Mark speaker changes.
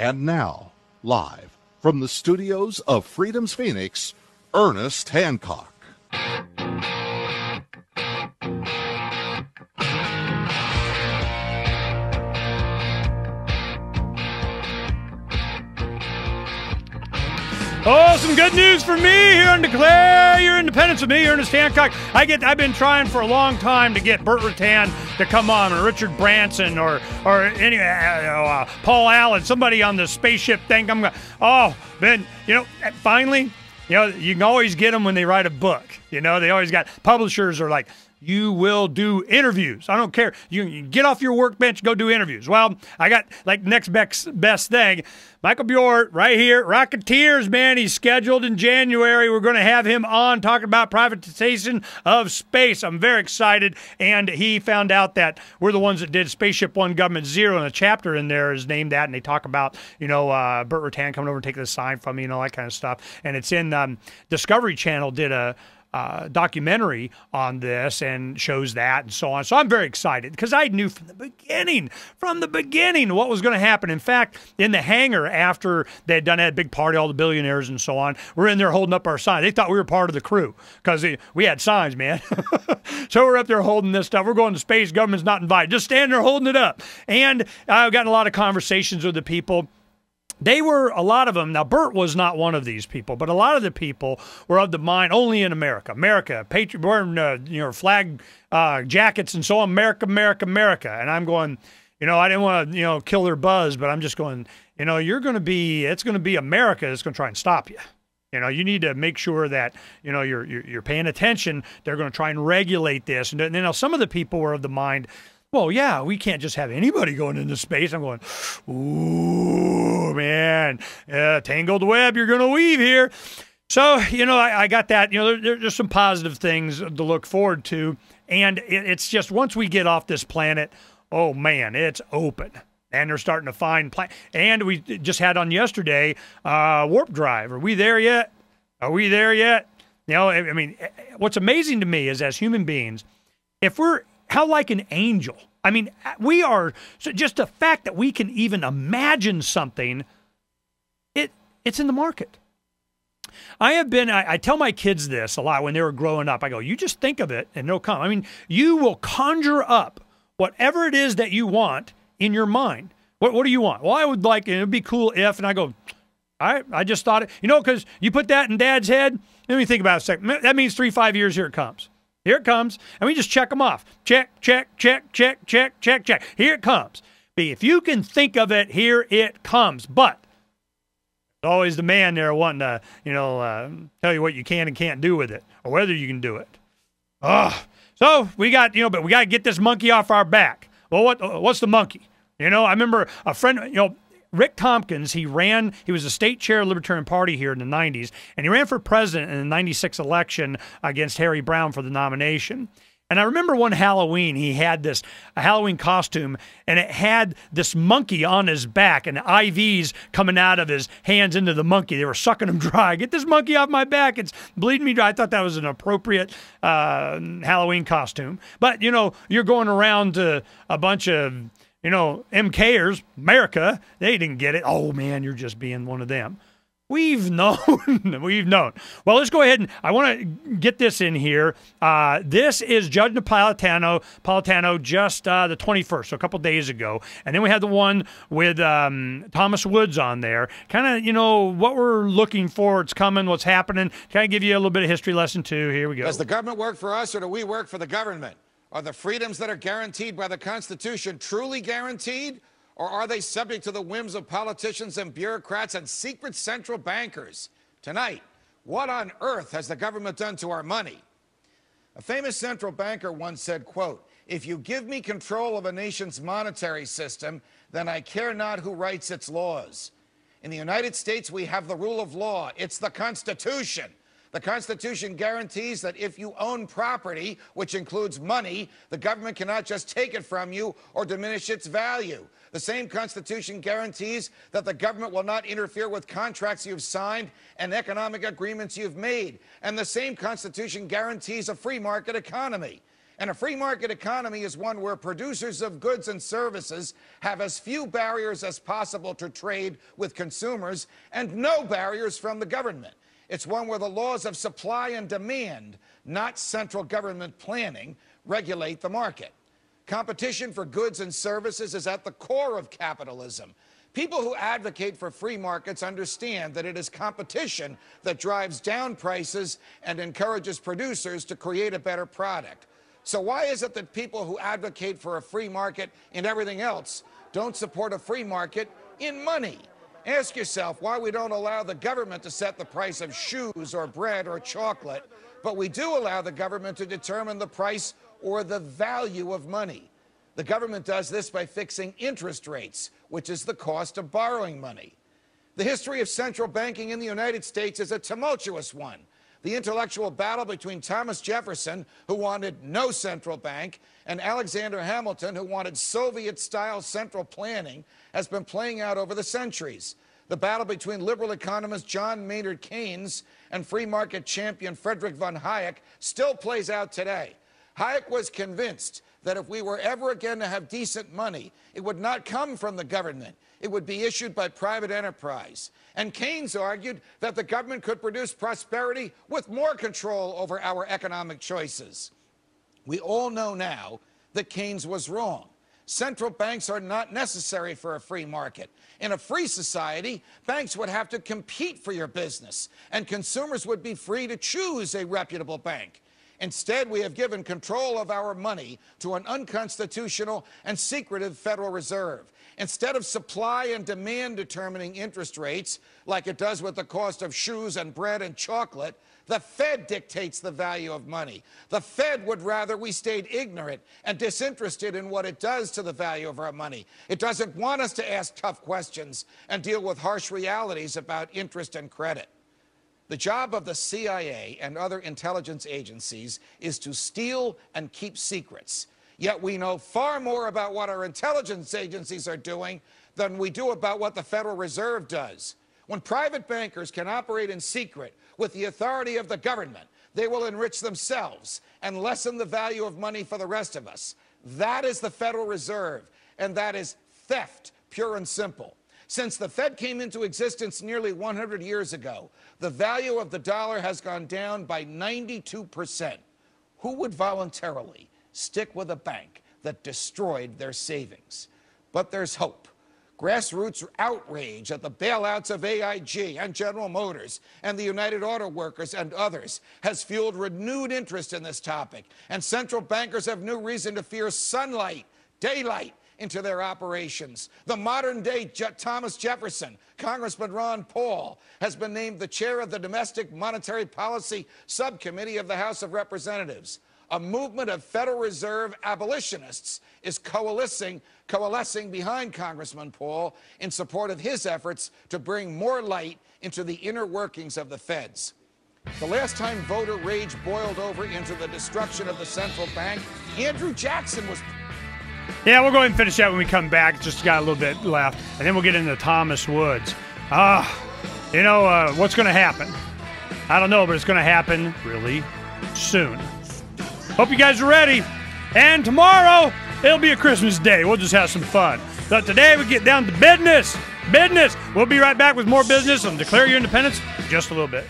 Speaker 1: And now, live from the studios of Freedom's Phoenix, Ernest Hancock.
Speaker 2: Oh, some good news for me here on Declare Your Independence with me, Ernest Hancock. I've been trying for a long time to get Burt Rutan to come on, or Richard Branson, or any Paul Allen, somebody on the spaceship thing. Finally, you can always get them when they write a book. They always got publishers are like, you will do interviews. I don't care. You can get off your workbench, go do interviews. Well, I got like next best thing. Michael Bjort right here, Rocketeers, man. He's scheduled in January. We're going to have him on talking about privatization of space. I'm very excited. And he found out that we're the ones that did Spaceship One, Government Zero, and a chapter in there is named that. And they talk about, Burt Rutan coming over and taking the sign from me and all that kind of stuff. And it's in Discovery Channel did a documentary on this and shows that and so on. So I'm very excited because I knew from the beginning what was going to happen. In fact, in the hangar after they had done that big party, all the billionaires and so on, we're in there holding up our sign. They thought we were part of the crew because we had signs, man. So we're up there holding this stuff. We're going to space. Government's not invited. Just standing there holding it up. And I've gotten a lot of conversations with the people. They were, a lot of them, now Burt was not one of these people, but a lot of the people were of the mind, only in America, wearing flag jackets and so on, America. And I'm going, I didn't want to, kill their buzz, but I'm just going, it's going to be America that's going to try and stop you. You need to make sure that, you're paying attention. They're going to try and regulate this. And some of the people were of the mind, well, yeah, we can't just have anybody going into space. I'm going, ooh, man, tangled web you're going to weave here. So, I got that. There's some positive things to look forward to. And it's just once we get off this planet, oh, man, it's open. And they're starting to find and we just had on yesterday warp drive. Are we there yet? What's amazing to me is as human beings, how like an angel. We are, so just the fact that we can even imagine something, it's in the market. I tell my kids this a lot when they were growing up. I go, you just think of it and it'll come. You will conjure up whatever it is that you want in your mind. What do you want? Well, I would like, it would be cool if, and I go, all right, I just thought it, because you put that in Dad's head. Let me think about it a second. That means 3-5 years, here it comes. Here it comes, and we just check them off. Check. Here it comes. But if you can think of it, here it comes. But there's always the man there wanting to, tell you what you can and can't do with it, or whether you can do it. So we got, but we got to get this monkey off our back. Well, what's the monkey? I remember a friend, Rick Tompkins, he was a state chair of the Libertarian Party here in the 90s, and he ran for president in the 96 election against Harry Brown for the nomination. And I remember one Halloween, he had a Halloween costume, and it had this monkey on his back, and IVs coming out of his hands into the monkey. They were sucking him dry. Get this monkey off my back. It's bleeding me dry. I thought that was an appropriate Halloween costume. But, you're going around to a bunch of MKers, America, they didn't get it. Oh, man, you're just being one of them. We've known. Well, let's go ahead and I want to get this in here. This is Judge Napolitano just the 21st, so a couple days ago. And then we had the one with Thomas Woods on there. Kind of, what we're looking for, it's coming, what's happening. Kind of give you a little bit of history lesson, too. Here we go.
Speaker 3: Does the government work for us, or do we work for the government? Are the freedoms that are guaranteed by the Constitution truly guaranteed, or are they subject to the whims of politicians and bureaucrats and secret central bankers? Tonight, what on earth has the government done to our money? A famous central banker once said, quote, "If you give me control of a nation's monetary system, then I care not who writes its laws." In the United States, we have the rule of law. It's the Constitution. The Constitution guarantees that if you own property, which includes money, the government cannot just take it from you or diminish its value. The same Constitution guarantees that the government will not interfere with contracts you've signed and economic agreements you've made. And the same Constitution guarantees a free market economy. And a free market economy is one where producers of goods and services have as few barriers as possible to trade with consumers and no barriers from the government. It's one where the laws of supply and demand, not central government planning, regulate the market. Competition for goods and services is at the core of capitalism. People who advocate for free markets understand that it is competition that drives down prices and encourages producers to create a better product. So why is it that people who advocate for a free market in everything else don't support a free market in money? Ask yourself why we don't allow the government to set the price of shoes or bread or chocolate, but we do allow the government to determine the price or the value of money. The government does this by fixing interest rates, which is the cost of borrowing money. The history of central banking in the United States is a tumultuous one. The intellectual battle between Thomas Jefferson, who wanted no central bank, and Alexander Hamilton, who wanted Soviet-style central planning, has been playing out over the centuries. The battle between liberal economist John Maynard Keynes and free market champion Friedrich von Hayek still plays out today. Hayek was convinced that if we were ever again to have decent money, it would not come from the government. It would be issued by private enterprise. And Keynes argued that the government could produce prosperity with more control over our economic choices. We all know now that Keynes was wrong. Central banks are not necessary for a free market. In a free society, banks would have to compete for your business, and consumers would be free to choose a reputable bank. Instead, we have given control of our money to an unconstitutional and secretive Federal Reserve. Instead of supply and demand determining interest rates, like it does with the cost of shoes and bread and chocolate, the Fed dictates the value of money. The Fed would rather we stayed ignorant and disinterested in what it does to the value of our money. It doesn't want us to ask tough questions and deal with harsh realities about interest and credit. The job of the CIA and other intelligence agencies is to steal and keep secrets. Yet we know far more about what our intelligence agencies are doing than we do about what the Federal Reserve does. When private bankers can operate in secret with the authority of the government, they will enrich themselves and lessen the value of money for the rest of us. That is the Federal Reserve, and that is theft, pure and simple. Since the Fed came into existence nearly 100 years ago, the value of the dollar has gone down by 92%. Who would voluntarily stick with a bank that destroyed their savings? But there's hope. Grassroots outrage at the bailouts of AIG and General Motors and the United Auto Workers and others has fueled renewed interest in this topic, and central bankers have new reason to fear sunlight, daylight, into their operations. The modern-day Thomas Jefferson, Congressman Ron Paul, has been named the chair of the Domestic Monetary Policy Subcommittee of the House of Representatives. A movement of Federal Reserve abolitionists is coalescing behind Congressman Paul in support of his efforts to bring more light into the inner workings of the Feds. The last time voter rage boiled over into the destruction of the central bank, Andrew Jackson was...
Speaker 2: Yeah, we'll go ahead and finish that when we come back. Just got a little bit left. And then we'll get into Thomas Woods. What's going to happen? I don't know, but it's going to happen really soon. Hope you guys are ready. And tomorrow, it'll be a Christmas day. We'll just have some fun. But today, we get down to business. Business. We'll be right back with more business on Declare Your Independence in just a little bit.